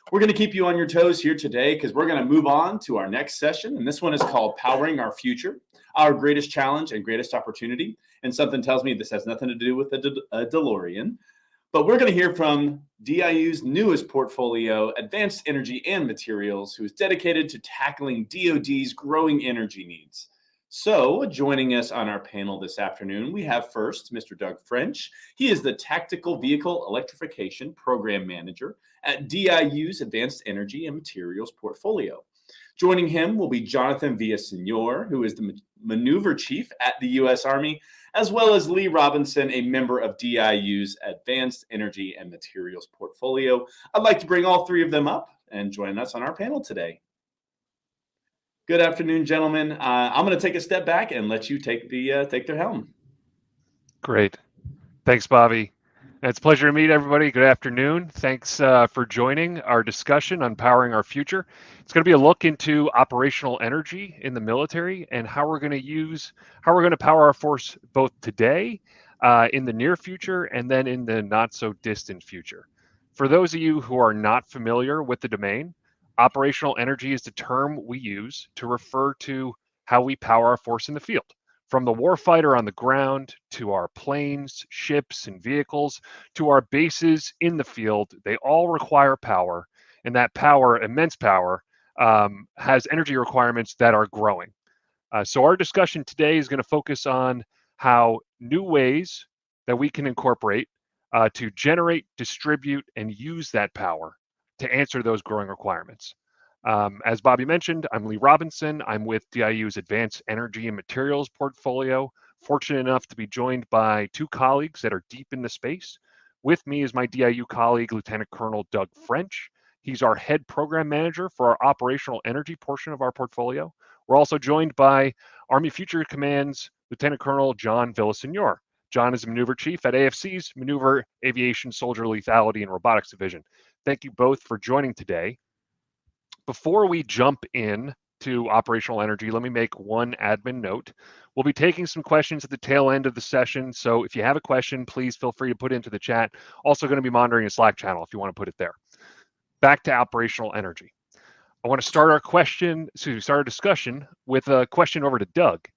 We're going to keep you on your toes here today because we're going to move on to our next session. And this one is called Powering Our Future, Our Greatest Challenge and Greatest Opportunity. And something tells me this has nothing to do with a DeLorean. But we're going to hear from DIU's newest portfolio, Advanced Energy and Materials, who is dedicated to tackling DoD's growing energy needs. So, joining us on our panel this afternoon, we have first Mr. Doug French. He is the Tactical Vehicle Electrification Program Manager at DIU's Advanced Energy and Materials portfolio. Joining him will be Jonathan Villasenor, who is the Maneuver Chief at the U.S. Army, as well as Lee Robinson, a member of DIU's Advanced Energy and Materials portfolio. I'd like to bring all three of them up and join us on our panel today. Good afternoon, gentlemen. I'm going to take a step back and let you take their helm. Great. Thanks, Bobby. It's a pleasure to meet everybody. Good afternoon. Thanks for joining our discussion on powering our future. It's going to be a look into operational energy in the military and how we're going to power our force both today, in the near future, and then in the not so distant future. For those of you who are not familiar with the domain, operational energy is the term we use to refer to how we power our force in the field. From the warfighter on the ground to our planes, ships, and vehicles, to our bases in the field, they all require power, and that power, immense power, has energy requirements that are growing. So our discussion today is going to focus on how new ways that we can incorporate to generate, distribute, and use that power to answer those growing requirements. As Bobby mentioned, I'm Lee Robinson. I'm with DIU's Advanced Energy and Materials portfolio. Fortunate enough to be joined by two colleagues that are deep in the space. With me is my DIU colleague, Lieutenant Colonel Doug French. He's our head program manager for our operational energy portion of our portfolio. We're also joined by Army Future Command's Lieutenant Colonel John Villasenor. John is a maneuver chief at AFC's Maneuver Aviation Soldier Lethality and Robotics Division. Thank you both for joining today. Before we jump in to operational energy, let me make one admin note. We'll be taking some questions at the tail end of the session, so if you have a question, please feel free to put it into the chat. Also going to be monitoring a Slack channel if you want to put it there. Back to operational energy. I want to start our discussion with a question over to Doug.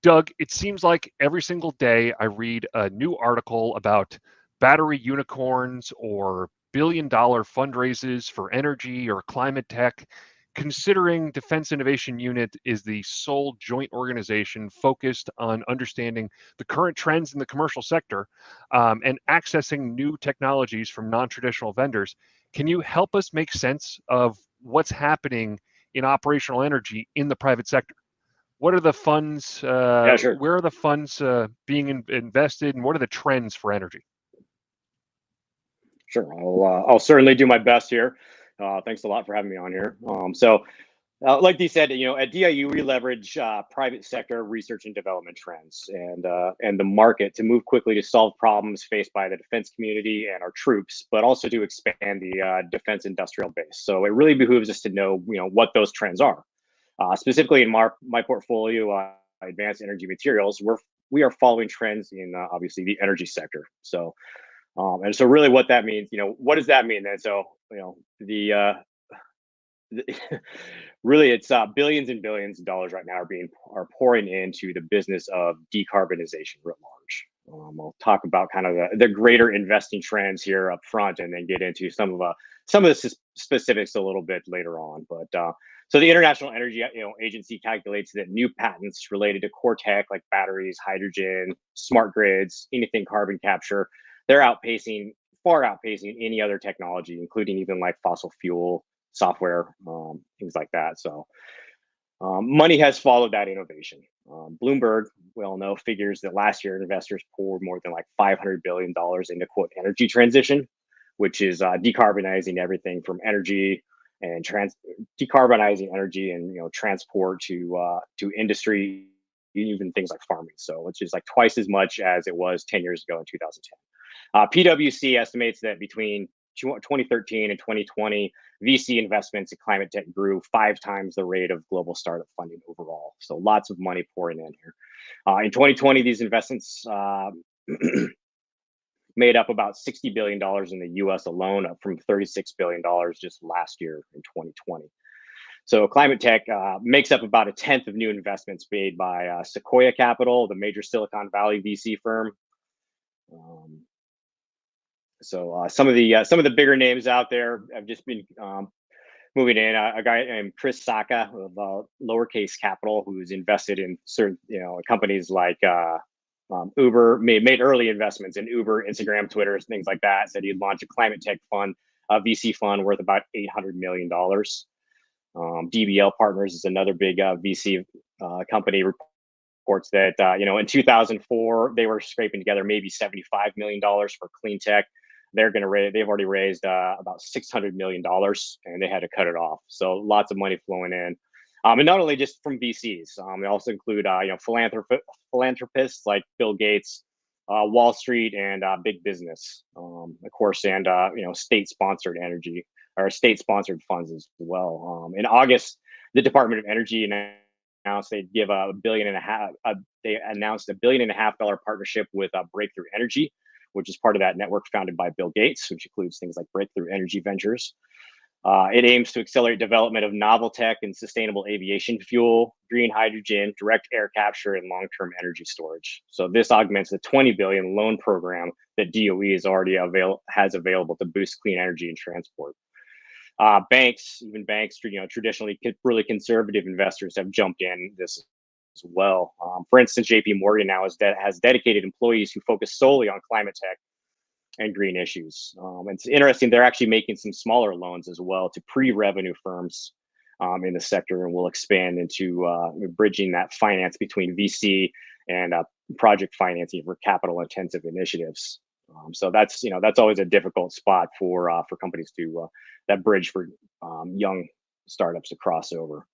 Doug, it seems like every single day I read a new article about battery unicorns or billion-dollar fundraisers for energy or climate tech, considering Defense Innovation Unit is the sole joint organization focused on understanding the current trends in the commercial sector and accessing new technologies from non-traditional vendors. Can you help us make sense of what's happening in operational energy in the private sector? What are the funds? Yeah, sure. Where are the funds being invested, and what are the trends for energy? Sure, I'll certainly do my best here. Thanks a lot for having me on here. Like Dee said, at DIU we leverage private sector research and development trends and the market to move quickly to solve problems faced by the defense community and our troops, but also to expand the defense industrial base. So it really behooves us to know, what those trends are. Specifically in my portfolio, Advanced Energy Materials, we are following trends in obviously the energy sector. So. And so really what that means, what does that mean then? So, really it's billions and billions of dollars right now are pouring into the business of decarbonization writ large. We'll talk about kind of the greater investing trends here up front and then get into some of the specifics a little bit later on. But so the International Energy Agency calculates that new patents related to core tech like batteries, hydrogen, smart grids, anything carbon capture, they're far outpacing any other technology, including even like fossil fuel, software, things like that. So money has followed that innovation. Bloomberg, we all know, figures that last year investors poured more than like $500 billion into quote energy transition, which is decarbonizing everything from energy and decarbonizing energy and transport to industry, even things like farming. So which is like twice as much as it was 10 years ago in 2010. PwC estimates that between 2013 and 2020, VC investments in climate tech grew 5 times the rate of global startup funding overall. So lots of money pouring in here. In 2020, these investments made up about $60 billion in the US alone, up from $36 billion just last year in 2020. So climate tech makes up about a tenth of new investments made by Sequoia Capital, the major Silicon Valley VC firm. Some of the bigger names out there have just been moving in. A guy named Chris Sacca of Lowercase Capital, who's invested in certain companies like Uber, made early investments in Uber, Instagram, Twitter, things like that. Said he'd launch a climate tech fund, a VC fund worth about $800 million. DBL Partners is another big VC company. Reports that in 2004 they were scraping together maybe $75 million for clean tech. They've already raised about $600 million, and they had to cut it off. So lots of money flowing in, and not only just from VCs. They also include philanthropists like Bill Gates, Wall Street, and big business, of course, and state-sponsored energy or state-sponsored funds as well. In August, the Department of Energy announced they'd give they announced $1.5 billion partnership with Breakthrough Energy, which is part of that network founded by Bill Gates, which includes things like Breakthrough Energy Ventures. It aims to accelerate development of novel tech and sustainable aviation fuel, green hydrogen, direct air capture, and long-term energy storage. So this augments the $20 billion loan program that DOE is already has available to boost clean energy and transport. Banks, traditionally really conservative investors have jumped in this as well. For instance, JP Morgan now has dedicated employees who focus solely on climate tech and green issues. It's interesting, they're actually making some smaller loans as well to pre-revenue firms in the sector, and will expand into bridging that finance between VC and project financing for capital intensive initiatives. So that's always a difficult spot for companies to that bridge for young startups to cross over.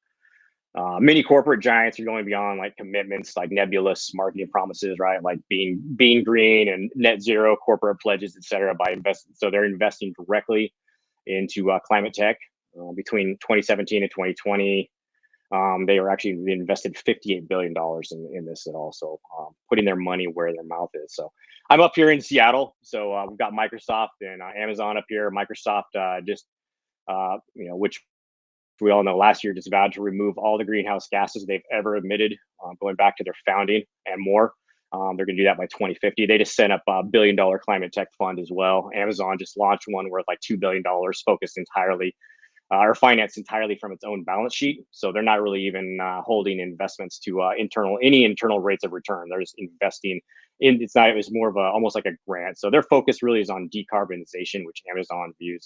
Many corporate giants are going beyond like commitments like nebulous marketing promises, right? Like being green and net zero corporate pledges, et cetera, so they're investing directly into climate tech. Between 2017 and 2020, they invested $58 billion in this at all. So putting their money where their mouth is. So I'm up here in Seattle. So we've got Microsoft and Amazon up here. Microsoft which we all know last year just vowed to remove all the greenhouse gases they've ever emitted, going back to their founding and more. They're going to do that by 2050. They just sent up a $1 billion climate tech fund as well. Amazon just launched one worth like $2 billion, focused entirely or financed entirely from its own balance sheet. So they're not really even holding investments to any internal rates of return. They're just investing in. It's more of almost like a grant. So their focus really is on decarbonization, which Amazon views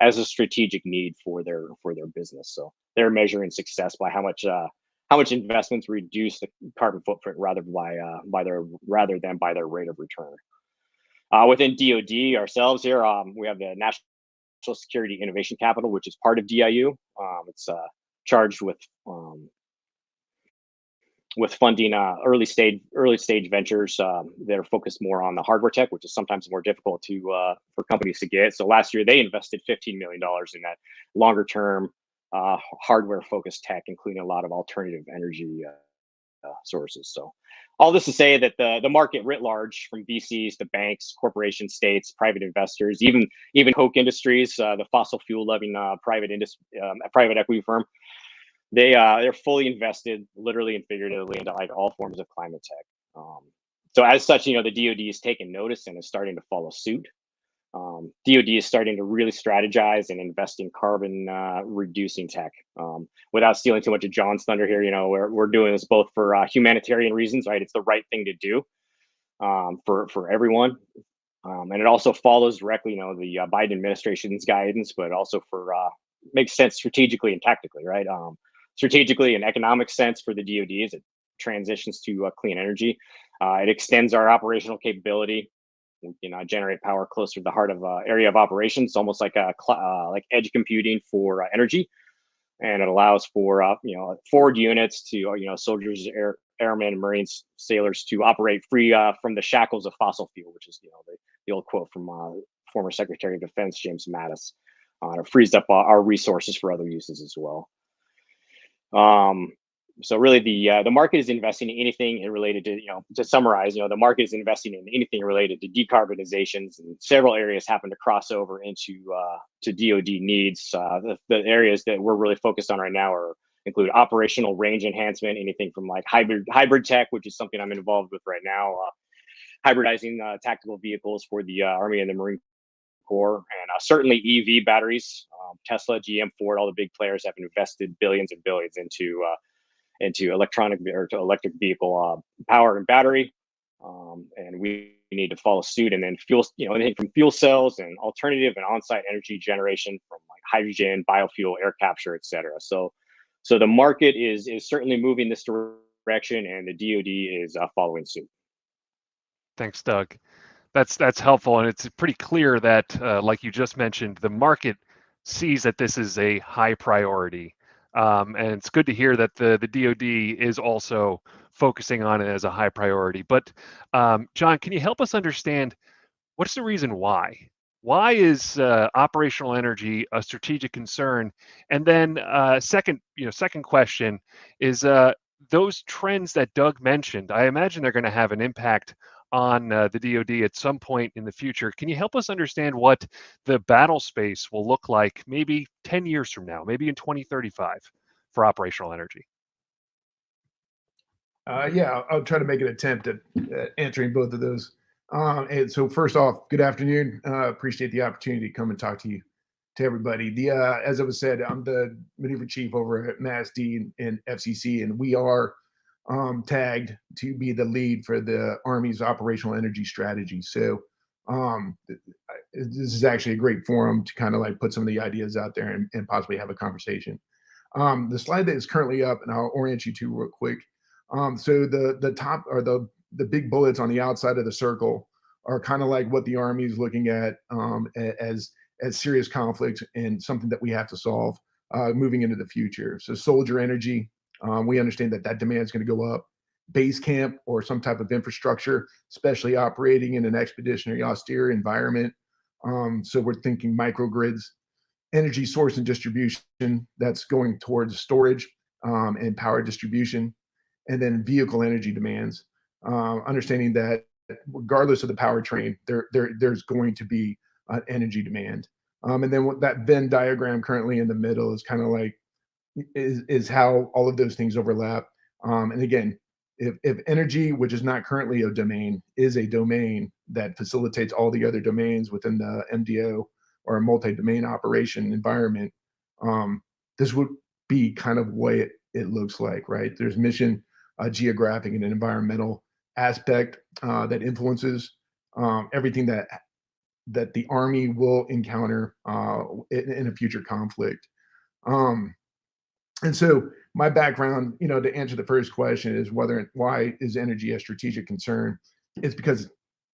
as a strategic need for their business. So they're measuring success by how much investments reduce the carbon footprint rather than by their rate of return. Within DoD ourselves here, we have the National Security Innovation Capital, which is part of DIU. It's charged with funding early stage ventures that are focused more on the hardware tech, which is sometimes more difficult for companies to get. So last year they invested $15 million in that longer term hardware focused tech, including a lot of alternative energy sources. So all this to say that the market writ large, from VCs to banks, corporations, states, private investors, even Koch Industries, the fossil fuel loving private equity firm, they're fully invested, literally and figuratively, into like all forms of climate tech. So as such, the DoD is taking notice and is starting to follow suit. DoD is starting to really strategize and invest in carbon reducing tech. Without stealing too much of John's thunder here, we're doing this both for humanitarian reasons, right? It's the right thing to do for everyone, and it also follows directly, the Biden administration's guidance, but also makes sense strategically and tactically, right? Strategically and economic sense for the DoD as it transitions to clean energy. It extends our operational capability. Generate power closer to the heart of area of operations, almost like like edge computing for energy, and it allows for forward units to soldiers, airmen, and Marines, sailors to operate free from the shackles of fossil fuel, which is the old quote from former Secretary of Defense James Mattis. It frees up our resources for other uses as well. So really, the market is investing in anything related to, to summarize, the market is investing in anything related to decarbonizations, and several areas happen to cross over into to DoD needs. The areas that we're really focused on right now include operational range enhancement, anything from like hybrid tech, which is something I'm involved with right now, hybridizing tactical vehicles for the Army and the Marine Corps, and certainly EV batteries. Tesla, GM, Ford, all the big players have invested billions and billions into electric vehicle power and battery, and we need to follow suit. And then fuel, anything from fuel cells and alternative and on-site energy generation from like hydrogen, biofuel, air capture, etc. So the market is certainly moving this direction, and the DoD is following suit. Thanks, Doug. That's helpful, and it's pretty clear that, like you just mentioned, the market sees that this is a high priority, and it's good to hear that the DoD is also focusing on it as a high priority. But John, can you help us understand what's the reason why? Why is operational energy a strategic concern? And then second question is those trends that Doug mentioned. I imagine they're going to have an impact on the DoD at some point in the future. Can you help us understand what the battle space will look like maybe 10 years from now, maybe in 2035 for operational energy? Yeah, I'll try to make an attempt at answering both of those. And so first off, good afternoon. Appreciate the opportunity to come and talk to everybody. As I was said, I'm the maneuver chief over at MASD and FCC, and we are tagged to be the lead for the Army's operational energy strategy. So this is actually a great forum to kind of like put some of the ideas out there and possibly have a conversation. The slide that is currently up, and I'll orient you to real quick. So the top, or the big bullets on the outside of the circle, are kind of like what the Army is looking at as serious conflicts and something that we have to solve moving into the future. So soldier energy, we understand that demand is going to go up. Base camp or some type of infrastructure, especially operating in an expeditionary austere environment. So we're thinking microgrids, energy source and distribution that's going towards storage and power distribution, and then vehicle energy demands. Understanding that regardless of the powertrain, there's going to be an energy demand. And then what that Venn diagram currently in the middle is kind of like is how all of those things overlap. And again, if energy, which is not currently a domain, is a domain that facilitates all the other domains within the MDO or a multi-domain operation environment, this would be kind of what it looks like, right? There's mission, geographic, and environmental aspect that influences everything that the Army will encounter in a future conflict. And so my background, to answer the first question is why is energy a strategic concern? It's because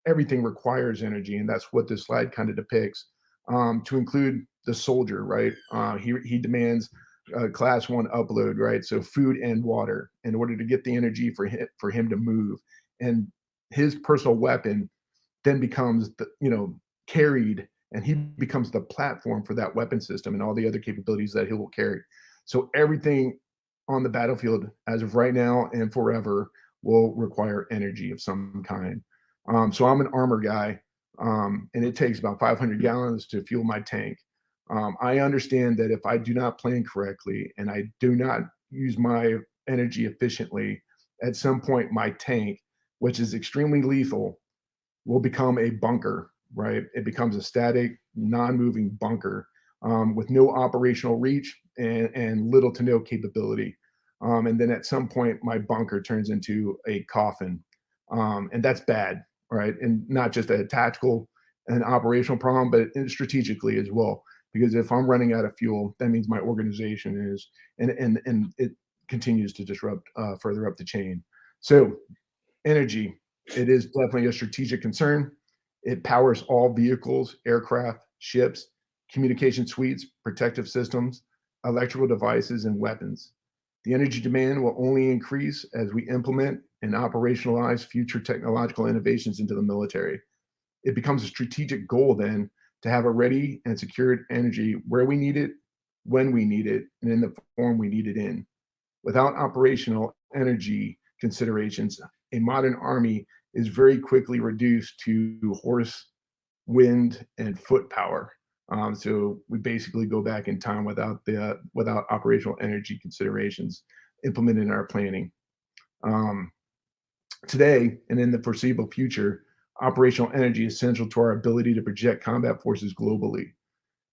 everything requires energy, and that's what this slide kind of depicts. To include the soldier, right? He demands class 1 upload, right? So food and water in order to get the energy for him to move, and his personal weapon then becomes carried, and he becomes the platform for that weapon system and all the other capabilities that he will carry. So everything on the battlefield as of right now and forever will require energy of some kind. So I'm an armor guy, and it takes about 500 gallons to fuel my tank. I understand that if I do not plan correctly and I do not use my energy efficiently, at some point my tank, which is extremely lethal, will become a bunker, right? It becomes a static, non-moving bunker with no operational reach and little to no capability. And then at some point, my bunker turns into a coffin. And that's bad, right? And not just a tactical and operational problem, but strategically as well. Because if I'm running out of fuel, that means my organization is, and it continues to disrupt further up the chain. So energy, it is definitely a strategic concern. It powers all vehicles, aircraft, ships, communication suites, protective systems, electrical devices, and weapons. The energy demand will only increase as we implement and operationalize future technological innovations into the military. It becomes a strategic goal then to have a ready and secured energy where we need it, when we need it, and in the form we need it in. Without operational energy considerations, a modern army is very quickly reduced to horse, wind, and foot power. So we basically go back in time without operational energy considerations implemented in our planning. Um, Today and in the foreseeable future, operational energy is essential to our ability to project combat forces globally.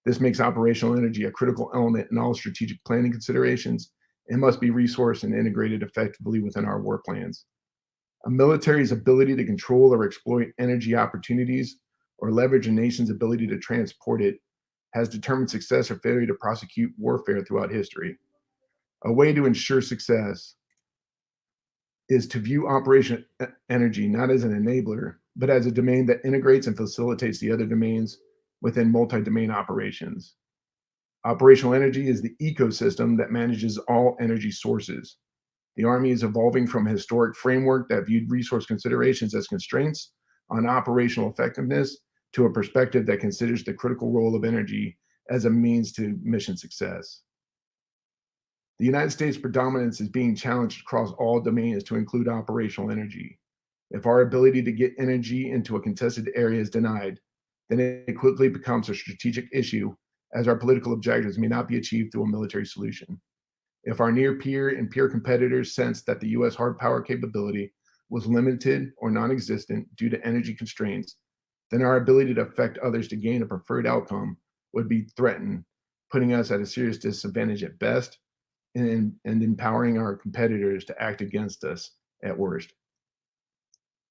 This makes operational energy a critical element in all strategic planning considerations and must be resourced and integrated effectively within our war plans. A military's ability to control or exploit energy opportunities or leverage a nation's ability to transport it has determined success or failure to prosecute warfare throughout history. A way to ensure success is to view operational energy not as an enabler, but as a domain that integrates and facilitates the other domains within multi-domain operations. Operational energy is the ecosystem that manages all energy sources. The Army is evolving from a historic framework that viewed resource considerations as constraints on operational effectiveness to a perspective that considers the critical role of energy as a means to mission success. The United States predominance is being challenged across all domains to include operational energy. If our ability to get energy into a contested area is denied, then it quickly becomes a strategic issue, as our political objectives may not be achieved through a military solution. If our near peer and peer competitors sense that the US hard power capability was limited or non-existent due to energy constraints, then our ability to affect others to gain a preferred outcome would be threatened, putting us at a serious disadvantage at best and empowering our competitors to act against us at worst.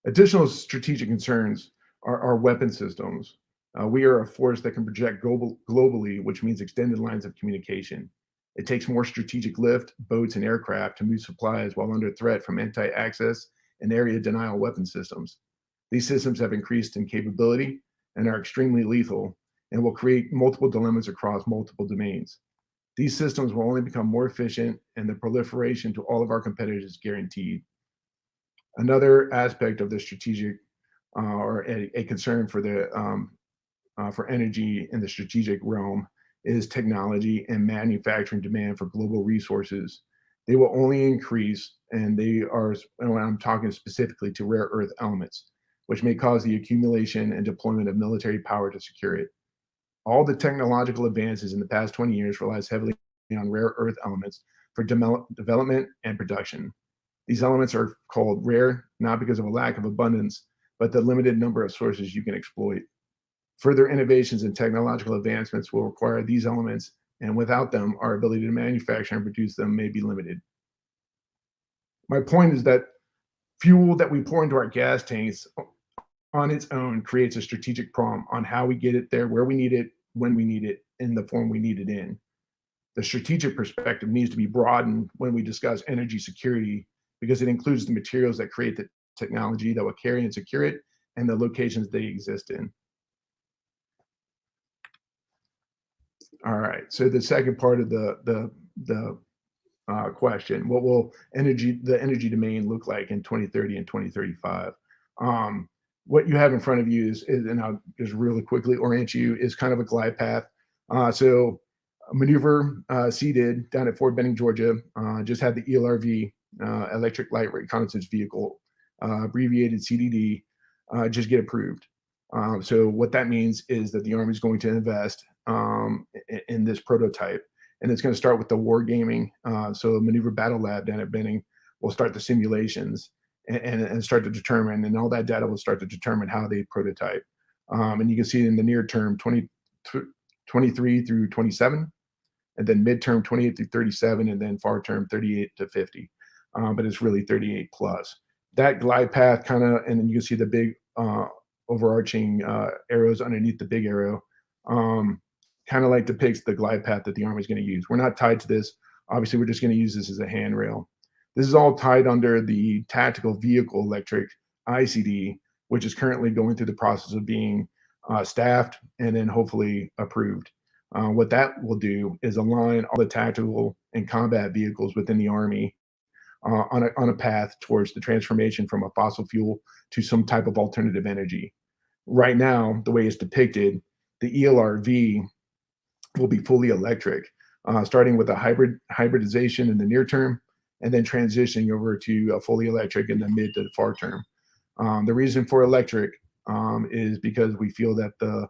Additional strategic concerns are weapon systems. We are a force that can project globally, which means extended lines of communication. It takes more strategic lift, boats, and aircraft to move supplies while under threat from anti-access and area denial weapon systems. These systems have increased in capability and are extremely lethal and will create multiple dilemmas across multiple domains. These systems will only become more efficient, and the proliferation to all of our competitors is guaranteed. Another aspect of the strategic or a concern for energy in the strategic realm is technology and manufacturing demand for global resources. They will only increase, and they are, when I'm talking specifically to rare earth elements, which may cause the accumulation and deployment of military power to secure it. All the technological advances in the past 20 years relies heavily on rare earth elements for development and production. These elements are called rare, not because of a lack of abundance, but the limited number of sources you can exploit. Further innovations and technological advancements will require these elements, and without them, our ability to manufacture and produce them may be limited. My point is that fuel that we pour into our gas tanks on its own creates a strategic problem on how we get it there, where we need it, when we need it, in the form we need it in. The strategic perspective needs to be broadened when we discuss energy security, because it includes the materials that create the technology that will carry and secure it and the locations they exist in. All right, so the second part of the question, what will the energy domain look like in 2030 and 2035? What you have in front of you is, and I'll just really quickly orient you, is kind of a glide path. So maneuver CDID down at Fort Benning, Georgia, just had the ELRV, Electric Light Reconnaissance Vehicle, abbreviated CDD, just get approved. So what that means is that the Army is going to invest in this prototype, and it's going to start with the wargaming. So Maneuver Battle Lab down at Benning will start the simulations and start to determine, and all that data will start to determine how they prototype. And you can see it in the near term, 23 through 27, and then midterm 28 through 37, and then far term 38 to 50. But it's really 38 plus. That glide path kind of, and then you can see the big overarching arrows underneath the big arrow, kind of like depicts the glide path that the Army is going to use. We're not tied to this. Obviously, we're just going to use this as a handrail. This is all tied under the Tactical Vehicle Electric ICD, which is currently going through the process of being staffed and then hopefully approved. What that will do is align all the tactical and combat vehicles within the Army on a path towards the transformation from a fossil fuel to some type of alternative energy. Right now, the way it's depicted, the ELRV will be fully electric, starting with a hybridization in the near term, and then transitioning over to a fully electric in the mid to far term. The reason for electric is because we feel that the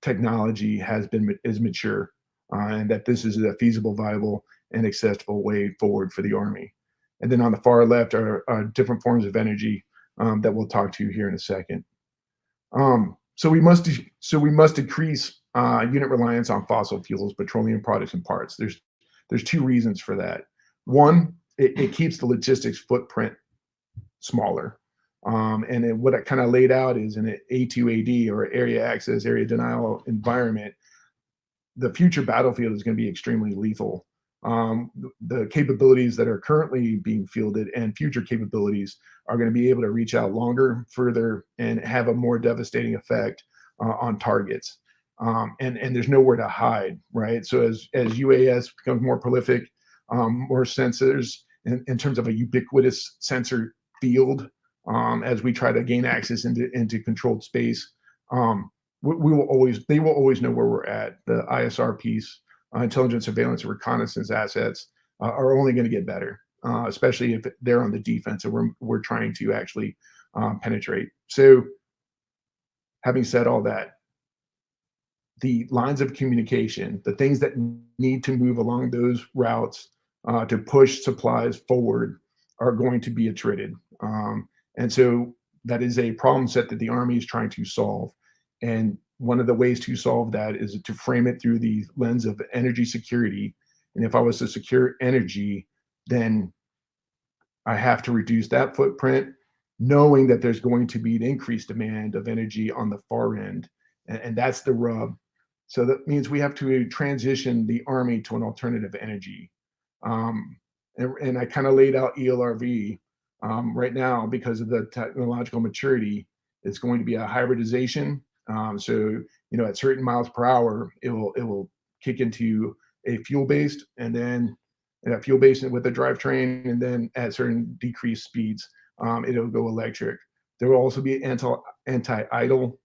technology is mature, and that this is a feasible, viable, and accessible way forward for the Army. And then on the far left are different forms of energy that we'll talk to here in a second. So we must decrease unit reliance on fossil fuels, petroleum products, and parts. There's two reasons for that. One, it keeps the logistics footprint smaller. And what I kind of laid out is in an A2AD, or area access, area denial environment, the future battlefield is going to be extremely lethal. The capabilities that are currently being fielded and future capabilities are going to be able to reach out longer, further, and have a more devastating effect on targets. And there's nowhere to hide, right? So as UAS becomes more prolific, more sensors in terms of a ubiquitous sensor field, as we try to gain access into controlled space, they will always know where we're at. The ISR piece, intelligence, surveillance, and reconnaissance assets are only going to get better, especially if they're on the defense and we're trying to actually penetrate. So, having said all that, the lines of communication, the things that need to move along those routes to push supplies forward, are going to be attrited. And so that is a problem set that the Army is trying to solve. And one of the ways to solve that is to frame it through the lens of energy security. And if I was to secure energy, then I have to reduce that footprint, knowing that there's going to be an increased demand of energy on the far end. And that's the rub. So that means we have to transition the Army to an alternative energy. And I kind of laid out ELRV. Right now, because of the technological maturity, it's going to be a hybridization. So, at certain miles per hour, it will kick into a fuel-based, and then fuel-based with a drivetrain, and then at certain decreased speeds, it'll go electric. There will also be anti-idle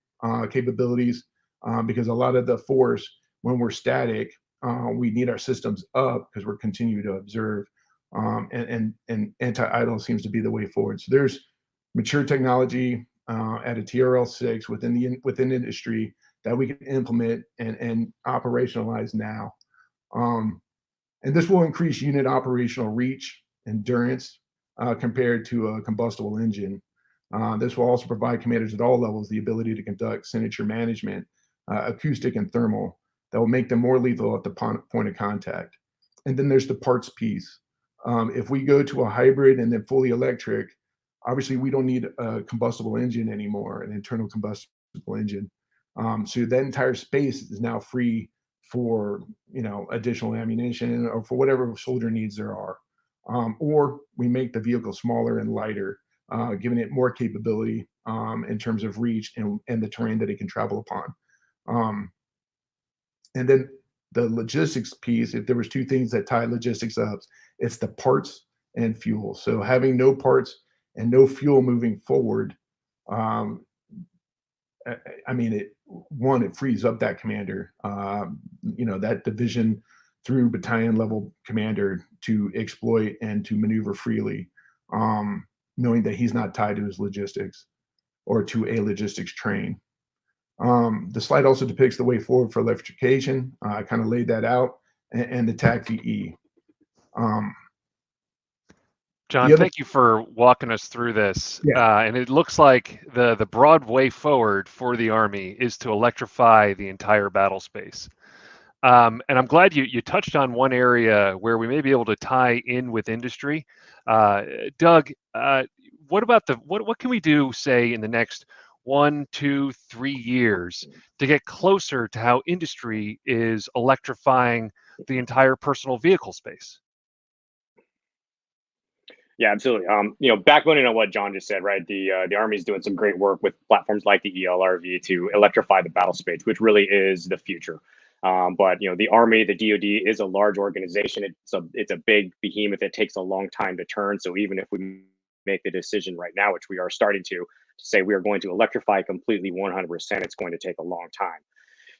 capabilities, because a lot of the force, when we're static, we need our systems up because we're continuing to observe. And anti-idle seems to be the way forward. So there's mature technology at a TRL-6 within industry that we can implement and operationalize now. And this will increase unit operational reach, endurance, compared to a combustible engine. This will also provide commanders at all levels the ability to conduct signature management, acoustic and thermal, that will make them more lethal at the point of contact. And then there's the parts piece. If we go to a hybrid and then fully electric, obviously we don't need a combustible engine anymore, an internal combustible engine. So that entire space is now free for additional ammunition or for whatever soldier needs there are. Or we make the vehicle smaller and lighter, giving it more capability in terms of reach and the terrain that it can travel upon. And then the logistics piece, if there was two things that tie logistics up, it's the parts and fuel. So having no parts and no fuel moving forward, it frees up that commander, that division through battalion level commander to exploit and to maneuver freely, knowing that he's not tied to his logistics or to a logistics train. The slide also depicts the way forward for electrification. I kind of laid that out, and the TAC-VE. John, thank you for walking us through this. Yeah. And it looks like the broad way forward for the Army is to electrify the entire battle space. And I'm glad you touched on one area where we may be able to tie in with industry. Doug, what about what can we do, say, in the next 1, 2, 3 years to get closer to how industry is electrifying the entire personal vehicle space? Yeah, absolutely. Backboning on what John just said, right? The Army is doing some great work with platforms like the ELRV to electrify the battle space, which really is the future. But the Army, the DoD, is a large organization. It's a big behemoth. It takes a long time to turn. So even if we make the decision right now, which we are starting to say we are going to electrify completely 100%, it's going to take a long time.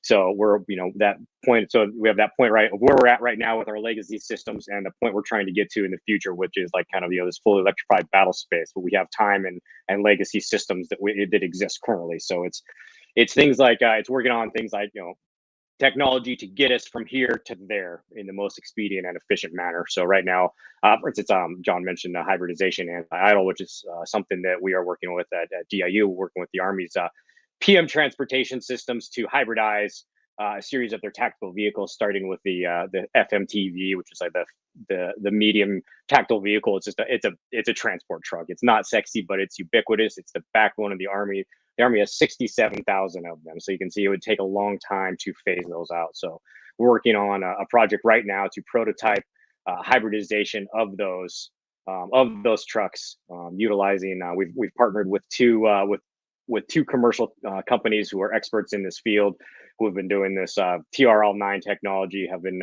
So we're, that point. So we have that point right where we're at right now with our legacy systems, and the point we're trying to get to in the future, which is like kind of this fully electrified battle space. But we have time and legacy systems that exist currently. So it's things like it's working on things like technology to get us from here to there in the most expedient and efficient manner. So right now, for instance, John mentioned hybridization and idle, which is something that we are working with at DIU, working with the Army's PM transportation systems to hybridize a series of their tactical vehicles, starting with the FMTV, which is like the medium tactical vehicle. It's just it's a transport truck. It's not sexy, but it's ubiquitous. It's the backbone of the Army. The Army has 67,000 of them. So you can see it would take a long time to phase those out. So we're working on a project right now to prototype hybridization of those trucks, utilizing. We've partnered with two commercial companies who are experts in this field, who have been doing this TRL-9 technology, have been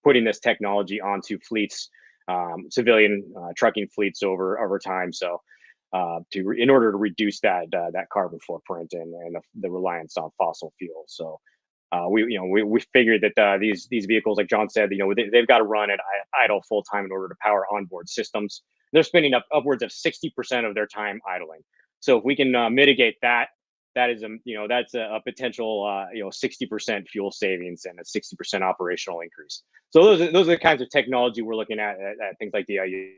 putting this technology onto fleets, civilian trucking fleets over time. So in order to reduce that carbon footprint and the reliance on fossil fuels. So we figured that these vehicles, like John said, they've got to run at idle full time in order to power onboard systems. They're spending upwards of 60% of their time idling. So if we can mitigate that, that's a potential 60% fuel savings and a 60% operational increase. So those are the kinds of technology we're looking at things like DIU.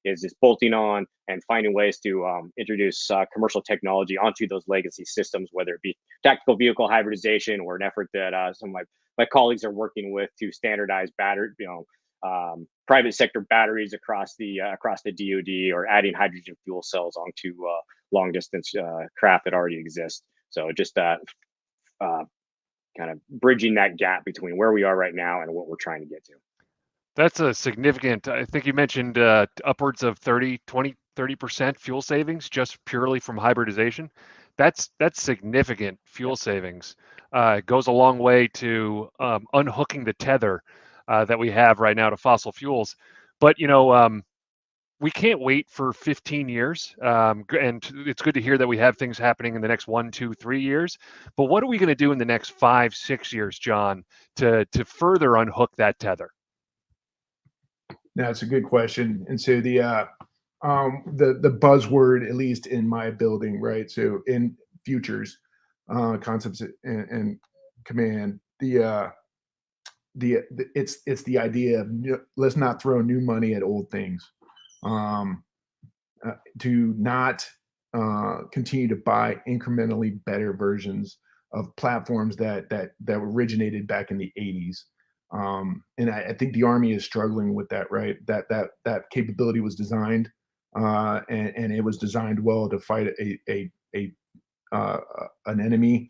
Is just bolting on and finding ways to introduce commercial technology onto those legacy systems, whether it be tactical vehicle hybridization or an effort that some of my colleagues are working with to standardize private sector batteries across the DoD, or adding hydrogen fuel cells onto long distance craft that already exist. So just kind of bridging that gap between where we are right now and what we're trying to get to. That's a significant, I think you mentioned upwards of 30% fuel savings just purely from hybridization. That's significant fuel savings. It goes a long way to unhooking the tether that we have right now to fossil fuels. But, we can't wait for 15 years. And it's good to hear that we have things happening in the next 1, 2, 3 years. But what are we going to do in the next 5, 6 years, John, to further unhook that tether? That's a good question. And so the buzzword, at least in my building, right? So in futures, concepts and command, it's the idea of let's not throw new money at old things, to not continue to buy incrementally better versions of platforms that originated back in the 80s. And I think the Army is struggling with that, right? That capability was designed, and it was designed well to fight an enemy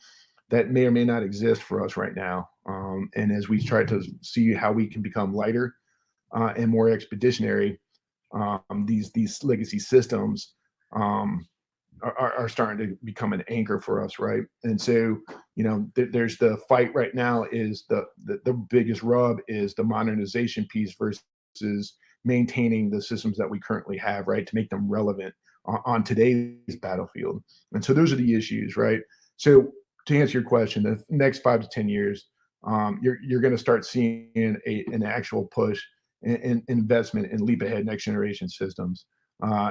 that may or may not exist for us right now. And as we try to see how we can become lighter and more expeditionary, these legacy systems are starting to become an anchor for us, right? And so, there's the fight right now is the biggest rub is the modernization piece versus maintaining the systems that we currently have, right, to make them relevant on today's battlefield. And so those are the issues, right? So to answer your question, the next 5 to 10 years, you're going to start seeing an actual push in investment in leap ahead next generation systems,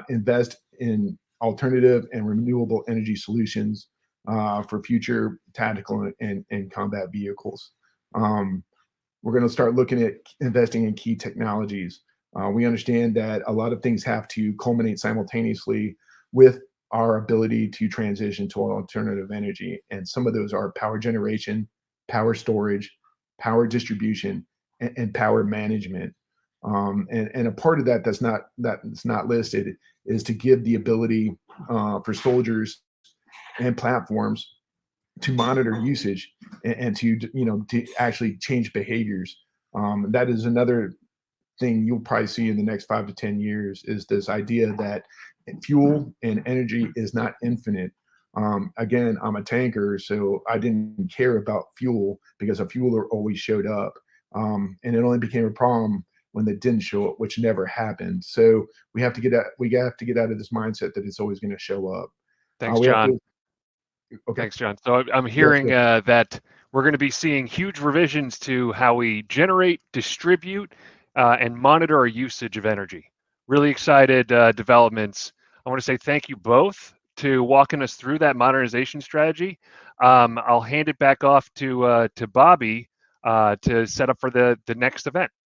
invest in alternative and renewable energy solutions for future tactical and combat vehicles. We're going to start looking at investing in key technologies. We understand that a lot of things have to culminate simultaneously with our ability to transition to alternative energy. And some of those are power generation, power storage, power distribution, and power management. And a part of that that's not listed is to give the ability for soldiers and platforms to monitor usage and to actually change behaviors. That is another thing you'll probably see in the next 5 to 10 years, is this idea that fuel and energy is not infinite. Again, I'm a tanker, so I didn't care about fuel because a fueler always showed up. And it only became a problem when they didn't show up, which never happened. So we have to get out of this mindset that it's always going to show up. Thanks, John. Okay. Thanks, John. So I'm hearing that we're going to be seeing huge revisions to how we generate, distribute, and monitor our usage of energy. Really excited developments. I want to say thank you both to walking us through that modernization strategy. I'll hand it back off to Bobby to set up for the next event.